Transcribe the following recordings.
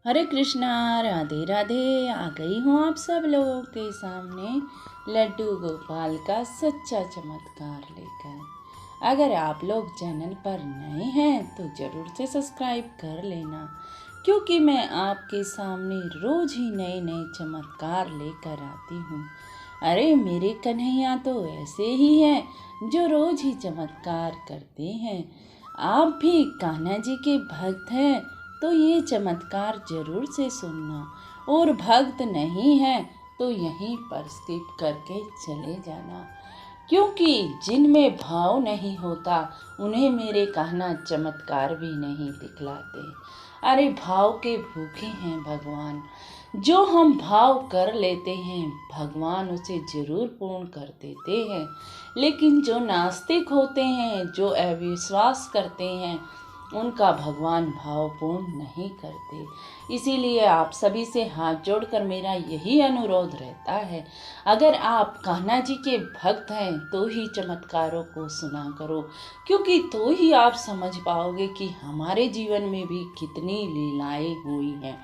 हरे कृष्णा, राधे राधे। आ गई हूँ आप सब लोगों के सामने लड्डू गोपाल का सच्चा चमत्कार लेकर। अगर आप लोग चैनल पर नए हैं तो ज़रूर से सब्सक्राइब कर लेना, क्योंकि मैं आपके सामने रोज़ ही नए नए चमत्कार लेकर आती हूँ। अरे मेरे कन्हैया तो ऐसे ही हैं जो रोज़ ही चमत्कार करते हैं। आप भी कान्हा जी के भक्त हैं तो ये चमत्कार जरूर से सुनना, और भक्त नहीं है तो यहीं पर स्किप करके चले जाना, क्योंकि जिनमें भाव नहीं होता उन्हें मेरे कहना चमत्कार भी नहीं दिखलाते। अरे भाव के भूखे हैं भगवान। जो हम भाव कर लेते हैं भगवान उसे जरूर पूर्ण कर देते हैं, लेकिन जो नास्तिक होते हैं, जो अविश्वास करते हैं, उनका भगवान भाव पूर्ण नहीं करते। इसीलिए आप सभी से हाथ जोड़कर मेरा यही अनुरोध रहता है, अगर आप कान्हा जी के भक्त हैं तो ही चमत्कारों को सुना करो, क्योंकि तो ही आप समझ पाओगे कि हमारे जीवन में भी कितनी लीलाएं हुई हैं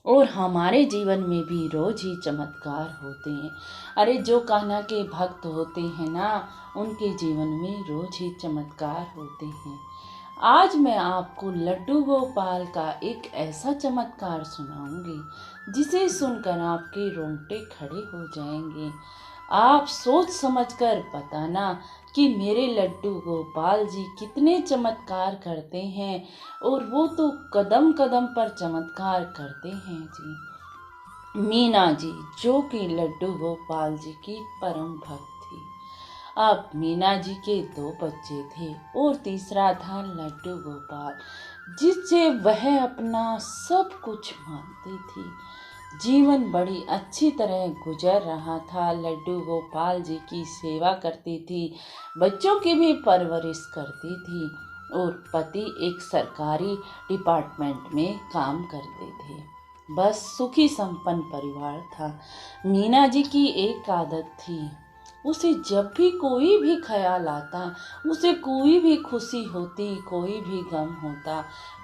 और हमारे जीवन में भी रोज ही चमत्कार होते हैं। अरे जो कान्हा के भक्त होते हैं ना, उनके जीवन में रोज ही चमत्कार होते हैं। आज मैं आपको लड्डू गोपाल का एक ऐसा चमत्कार सुनाऊंगी जिसे सुनकर आपके रोंगटे खड़े हो जाएंगे। आप सोच समझकर बताना कि मेरे लड्डू गोपाल जी कितने चमत्कार करते हैं, और वो तो कदम कदम पर चमत्कार करते हैं जी। मीना जी, जो कि लड्डू गोपाल जी की परम भक्त थी। अब मीना जी के 2 बच्चे थे और तीसरा था लड्डू गोपाल, जिससे वह अपना सब कुछ मानती थी। जीवन बड़ी अच्छी तरह गुजर रहा था। लड्डू गोपाल जी की सेवा करती थी, बच्चों की भी परवरिश करती थी, और पति एक सरकारी डिपार्टमेंट में काम करते थे। बस सुखी संपन्न परिवार था। मीना जी की एक आदत थी, उसे जब भी कोई भी ख्याल आता, उसे कोई भी खुशी होती, कोई भी गम होता,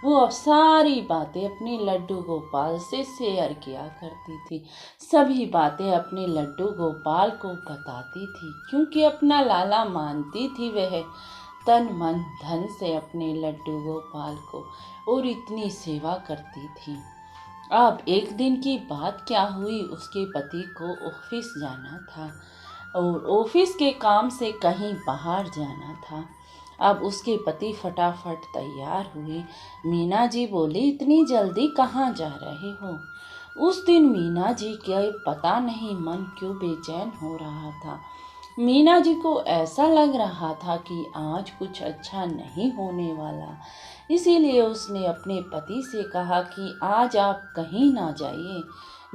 वो अब सारी बातें अपने लड्डू गोपाल से शेयर किया करती थी। सभी बातें अपने लड्डू गोपाल को बताती थी, क्योंकि अपना लाला मानती थी वह तन मन धन से अपने लड्डू गोपाल को, और इतनी सेवा करती थी। अब एक दिन की बात क्या हुई, उसके पति को ऑफिस जाना था और ऑफिस के काम से कहीं बाहर जाना था। अब उसके पति फटाफट तैयार हुए। मीना जी बोली, इतनी जल्दी कहाँ जा रहे हो? उस दिन मीना जी के पता नहीं मन क्यों बेचैन हो रहा था। मीना जी को ऐसा लग रहा था कि आज कुछ अच्छा नहीं होने वाला। इसीलिए उसने अपने पति से कहा कि आज आप कहीं ना जाइए,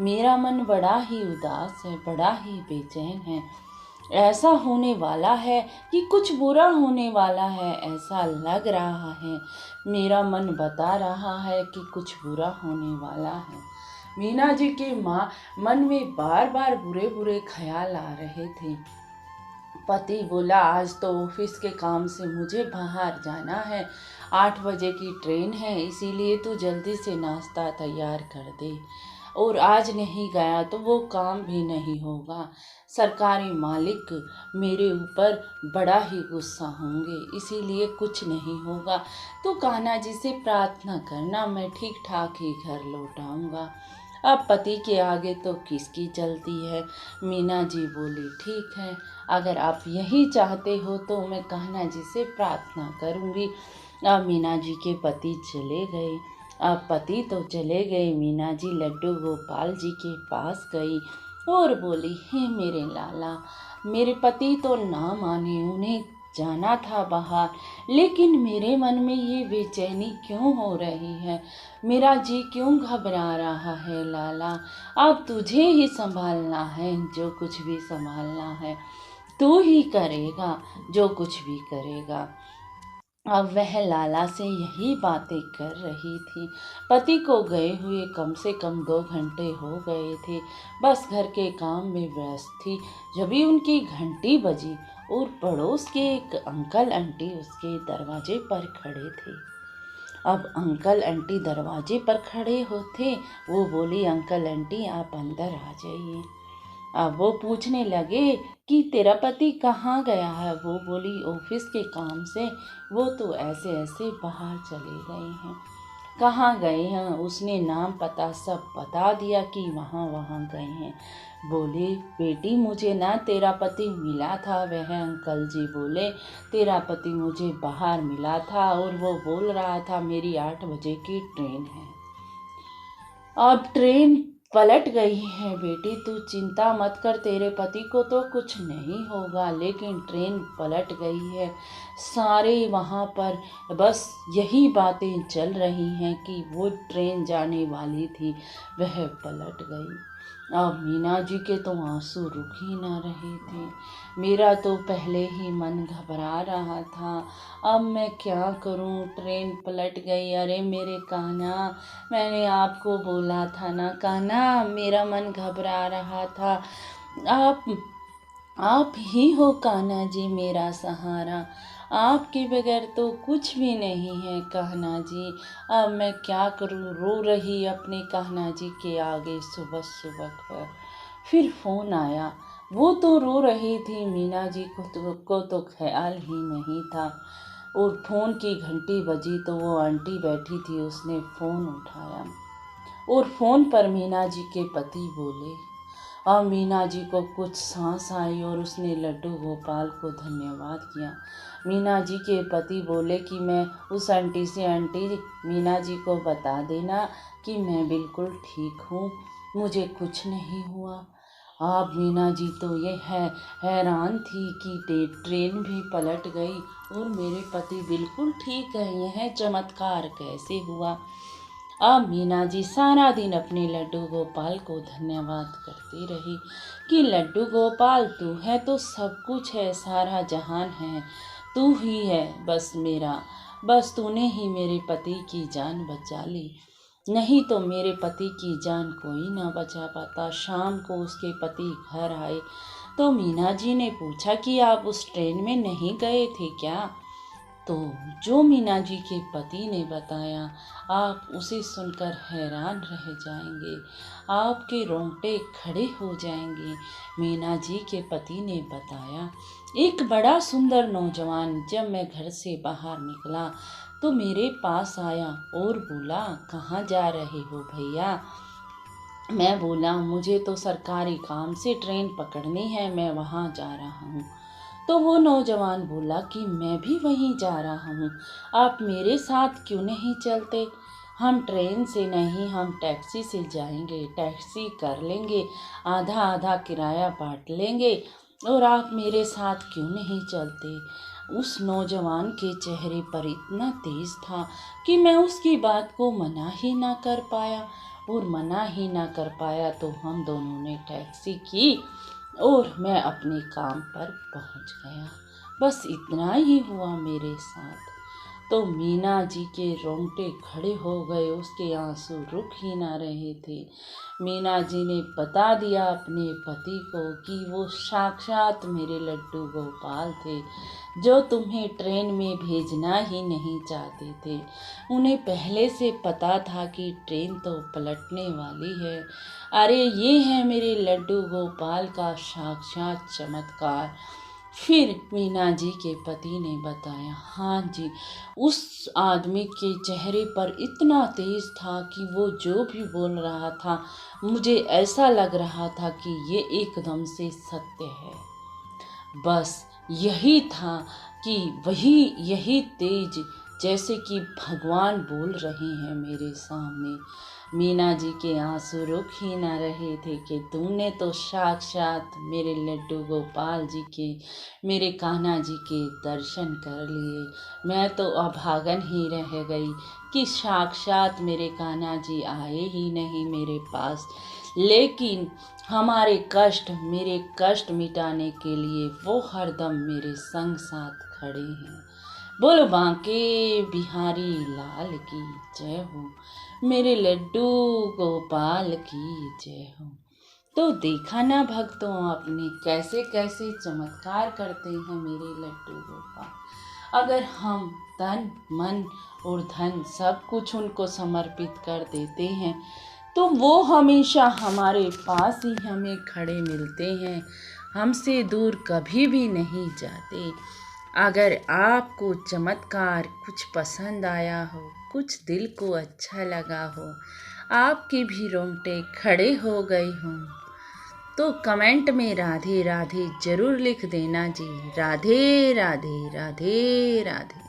मेरा मन बड़ा ही उदास है, बड़ा ही बेचैन है। ऐसा होने वाला है कि कुछ बुरा होने वाला है, ऐसा लग रहा है। मेरा मन बता रहा है कि कुछ बुरा होने वाला है। मीना जी के मन में बार बार बुरे बुरे ख्याल आ रहे थे। पति बोला, आज तो ऑफिस के काम से मुझे बाहर जाना है, 8 बजे की ट्रेन है, इसीलिए तू जल्दी से नाश्ता तैयार कर दे, और आज नहीं गया तो वो काम भी नहीं होगा। सरकारी मालिक मेरे ऊपर बड़ा ही गुस्सा होंगे, इसीलिए कुछ नहीं होगा। तो कान्हा जी से प्रार्थना करना, मैं ठीक ठाक ही घर लौट आऊँगा। अब पति के आगे तो किसकी चलती है। मीना जी बोली, ठीक है, अगर आप यही चाहते हो तो मैं कान्हा जी से प्रार्थना करूँगी। अब मीना जी के पति चले गए। अब पति तो चले गए, मीना जी लड्डू गोपाल जी के पास गई और बोली, हे मेरे लाला, मेरे पति तो ना माने, उन्हें जाना था बाहर, लेकिन मेरे मन में ये बेचैनी क्यों हो रही है, मेरा जी क्यों घबरा रहा है लाला। अब तुझे ही संभालना है, जो कुछ भी संभालना है तू ही करेगा, जो कुछ भी करेगा। अब वह लाला से यही बातें कर रही थी। पति को गए हुए कम से कम 2 घंटे हो गए थे, बस घर के काम में व्यस्त थी। जभी उनकी घंटी बजी और पड़ोस के एक अंकल आंटी उसके दरवाजे पर खड़े थे। अब अंकल आंटी दरवाजे पर खड़े हो थे। वो बोली, अंकल आंटी आप अंदर आ जाइए। अब वो पूछने लगे कि तेरा पति कहाँ गया है। वो बोली, ऑफिस के काम से वो तो ऐसे ऐसे बाहर चले गए हैं। कहाँ गए हैं? उसने नाम पता सब बता दिया कि वहाँ वहाँ गए हैं। बोले, बेटी मुझे ना तेरा पति मिला था। वह अंकल जी बोले, तेरा पति मुझे बाहर मिला था और वो बोल रहा था मेरी 8 बजे की ट्रेन है। अब ट्रेन पलट गई है बेटी, तू चिंता मत कर, तेरे पति को तो कुछ नहीं होगा, लेकिन ट्रेन पलट गई है। सारे वहाँ पर बस यही बातें चल रही हैं कि वो ट्रेन जाने वाली थी, वह पलट गई। अब मीना जी के तो आंसू रुक ही ना रहे थे। मेरा तो पहले ही मन घबरा रहा था। अब मैं क्या करूं? ट्रेन पलट गई। अरे मेरे कान्हा, मैंने आपको बोला था ना कान्हा, मेरा मन घबरा रहा था। आप ही हो कान्हा जी मेरा सहारा। आपके बगैर तो कुछ भी नहीं है कान्हा जी। अब मैं क्या करूं? रो रही अपने कान्हा जी के आगे सुबह सुबह पर। फिर फोन आया। वो तो रो रही थी, मीना जी को तो ख्याल ही नहीं था। और फोन की घंटी बजी तो वो आंटी बैठी थी, उसने फोन उठाया और फोन पर मीना जी के पति बोले। अब मीना जी को कुछ सांस आई और उसने लड्डू गोपाल को धन्यवाद किया। मीना जी के पति बोले कि मैं उस आंटी से, आंटी मीना जी को बता देना कि मैं बिल्कुल ठीक हूँ, मुझे कुछ नहीं हुआ। अब मीना जी तो ये हैरान थी कि ट्रेन भी पलट गई और मेरे पति बिल्कुल ठीक है, यह चमत्कार कैसे हुआ। अब मीना जी सारा दिन अपने लड्डू गोपाल को धन्यवाद करती रही कि लड्डू गोपाल तू है तो सब कुछ है, सारा जहान है, तू ही है बस मेरा, बस तूने ही मेरे पति की जान बचा ली, नहीं तो मेरे पति की जान कोई ना बचा पाता। शाम को उसके पति घर आए तो मीना जी ने पूछा कि आप उस ट्रेन में नहीं गए थे क्या? तो जो मीना जी के पति ने बताया, आप उसे सुनकर हैरान रह जाएंगे, आपके रोंगटे खड़े हो जाएंगे। मीना जी के पति ने बताया, एक बड़ा सुंदर नौजवान जब मैं घर से बाहर निकला तो मेरे पास आया और बोला, कहाँ जा रहे हो भैया? मैं बोला, मुझे तो सरकारी काम से ट्रेन पकड़नी है, मैं वहाँ जा रहा हूँ। तो वो नौजवान बोला कि मैं भी वहीं जा रहा हूँ, आप मेरे साथ क्यों नहीं चलते? हम ट्रेन से नहीं, हम टैक्सी से जाएंगे, टैक्सी कर लेंगे, आधा आधा किराया बांट लेंगे और आप मेरे साथ क्यों नहीं चलते? उस नौजवान के चेहरे पर इतना तेज था कि मैं उसकी बात को मना ही ना कर पाया, और मना ही ना कर पाया तो हम दोनों ने टैक्सी की और मैं अपने काम पर पहुंच गया। बस इतना ही हुआ मेरे साथ। तो मीना जी के रोंगटे खड़े हो गए, उसके आंसू रुक ही ना रहे थे। मीना जी ने बता दिया अपने पति को कि वो साक्षात मेरे लड्डू गोपाल थे, जो तुम्हें ट्रेन में भेजना ही नहीं चाहते थे। उन्हें पहले से पता था कि ट्रेन तो पलटने वाली है। अरे ये है मेरे लड्डू गोपाल का साक्षात चमत्कार। फिर मीना जी के पति ने बताया, हाँ जी, उस आदमी के चेहरे पर इतना तेज था कि वो जो भी बोल रहा था, मुझे ऐसा लग रहा था कि ये एकदम से सत्य है। बस यही था कि यही तेज, जैसे कि भगवान बोल रहे हैं मेरे सामने। मीना जी के आंसू रुक ही ना रहे थे कि तुमने तो साक्षात मेरे लड्डू गोपाल जी के, मेरे कान्हा जी के दर्शन कर लिए। मैं तो अभागन ही रह गई कि साक्षात मेरे कान्हा जी आए ही नहीं मेरे पास, लेकिन मेरे कष्ट मिटाने के लिए वो हरदम मेरे संग साथ खड़े हैं। बोलो बांके बिहारी लाल की जय हो, मेरे लड्डू गोपाल की जय हो। तो देखा ना भक्तों, आपने कैसे कैसे चमत्कार करते हैं मेरे लड्डू गोपाल। अगर हम तन मन और धन सब कुछ उनको समर्पित कर देते हैं तो वो हमेशा हमारे पास ही हमें खड़े मिलते हैं, हमसे दूर कभी भी नहीं जाते। अगर आपको चमत्कार कुछ पसंद आया हो, कुछ दिल को अच्छा लगा हो, आपके भी रोंगटे खड़े हो गए हों, तो कमेंट में राधे राधे जरूर लिख देना जी। राधे राधे राधे राधे।